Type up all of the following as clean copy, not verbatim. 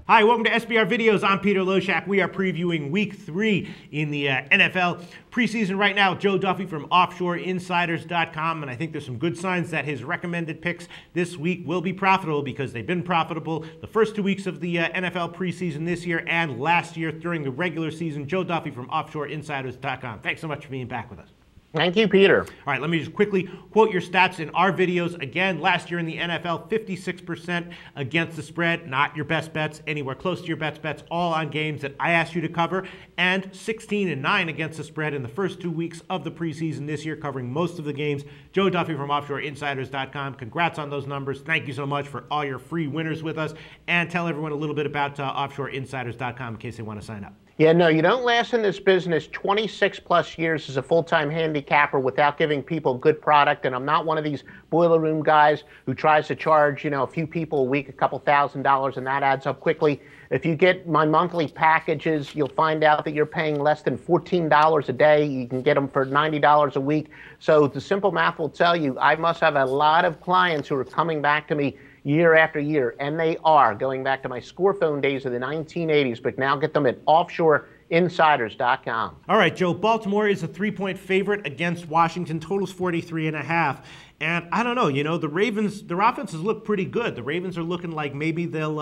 Hi, welcome to SBR Videos. I'm Peter Loshak. We are previewing Week 3 in the NFL preseason right now. Joe Duffy from OffshoreInsiders.com, and I think there's some good signs that his recommended picks this week will be profitable because they've been profitable the first 2 weeks of the NFL preseason this year and last year during the regular season. Joe Duffy from OffshoreInsiders.com. Thanks so much for being back with us. Thank you, Peter. All right, let me just quickly quote your stats in our videos. Again, last year in the NFL, 56% against the spread, not your best bets, anywhere close to your best bets, all on games that I asked you to cover, and 16-9 against the spread in the first 2 weeks of the preseason this year, covering most of the games. Joe Duffy from OffshoreInsiders.com. Congrats on those numbers. Thank you so much for all your free winners with us, and tell everyone a little bit about OffshoreInsiders.com in case they want to sign up. Yeah, no, you don't last in this business 26 plus years as a full-time handicapper without giving people good product. And I'm not one of these boiler room guys who tries to charge, a few people a week, a couple $1,000s, and that adds up quickly. If you get my monthly packages, you'll find out that you're paying less than $14 a day. You can get them for $90 a week. So the simple math will tell you I must have a lot of clients who are coming back to me year after year, and they are, going back to my score phone days of the 1980s, but now get them at offshoreinsiders.com. All right, Joe, Baltimore is a 3-point favorite against Washington. Total's 43.5. And I don't know, the Ravens, their offenses look pretty good. The Ravens are looking like maybe they'll,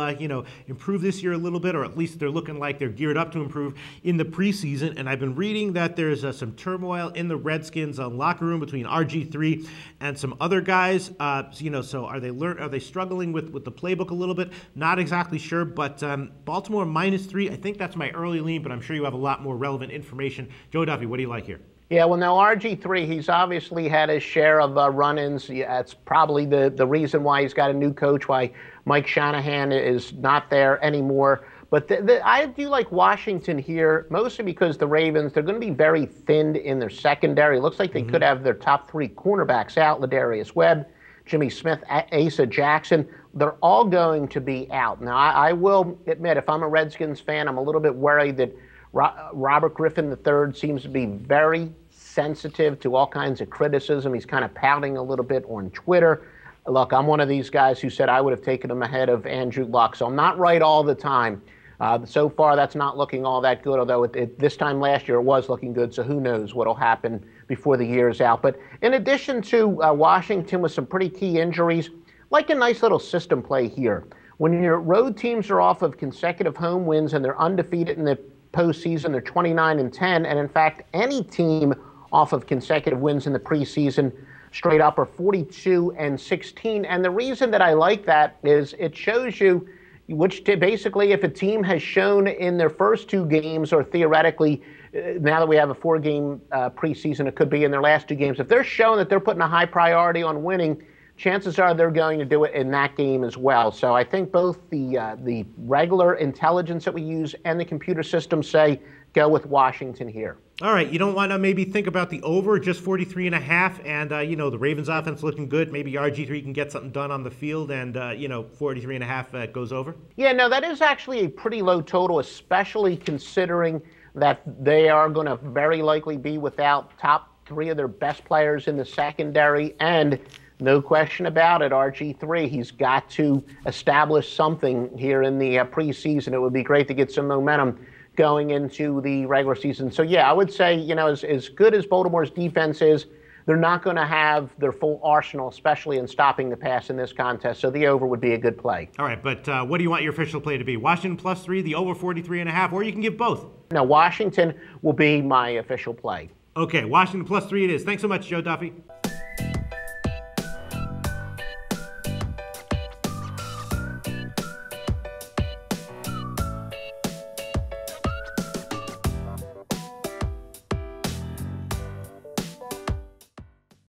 improve this year a little bit, or at least they're looking like they're geared up to improve in the preseason. And I've been reading that there's some turmoil in the Redskins locker room between RG3 and some other guys. So are they struggling with the playbook a little bit? Not exactly sure, but Baltimore -3. I think that's my early lean, but I'm sure you have a lot more relevant information. Joe Duffy, what do you like here? Yeah, well, now RG3, he's obviously had his share of run-ins. Yeah, it's probably the reason why he's got a new coach, why Mike Shanahan is not there anymore. But I do like Washington here, mostly because the Ravens, they're going to be very thinned in their secondary. It looks like they could have their top 3 cornerbacks out, Ladarius Webb, Jimmy Smith, Asa Jackson. They're all going to be out. Now, I will admit, if I'm a Redskins fan, I'm a little bit worried that Robert Griffin III seems to be very sensitive to all kinds of criticism. He's kind of pouting a little bit on Twitter. Look, I'm one of these guys who said I would have taken him ahead of Andrew Luck, so I'm not right all the time. So far, that's not looking all that good, although this time last year it was looking good, so who knows what will happen before the year is out. But in addition to Washington with some pretty key injuries, like a nice little system play here. When your road teams are off of consecutive home wins and they're undefeated in the postseason, they're 29-10, and in fact, any team off of consecutive wins in the preseason straight up are 42-16. And the reason that I like that is it shows you basically if a team has shown in their first 2 games, or theoretically, now that we have a 4-game preseason, it could be in their last 2 games, if they're showing that they're putting a high priority on winning, chances are they're going to do it in that game as well. So I think both the regular intelligence that we use and the computer system say go with Washington here. All right, you don't want to maybe think about the over, just 43.5, and the Ravens offense looking good. Maybe RG3 can get something done on the field, and 43.5 goes over. Yeah, no, that is actually a pretty low total, especially considering that they are going to very likely be without top 3 of their best players in the secondary, and no question about it, RG3, he's got to establish something here in the preseason. It would be great to get some momentum going into the regular season. So, yeah, I would say, as good as Baltimore's defense is, they're not going to have their full arsenal, especially in stopping the pass in this contest. So the over would be a good play. All right, but what do you want your official play to be? Washington +3, the over 43.5, or you can give both. No, Washington will be my official play. Okay, Washington +3 it is. Thanks so much, Joe Duffy.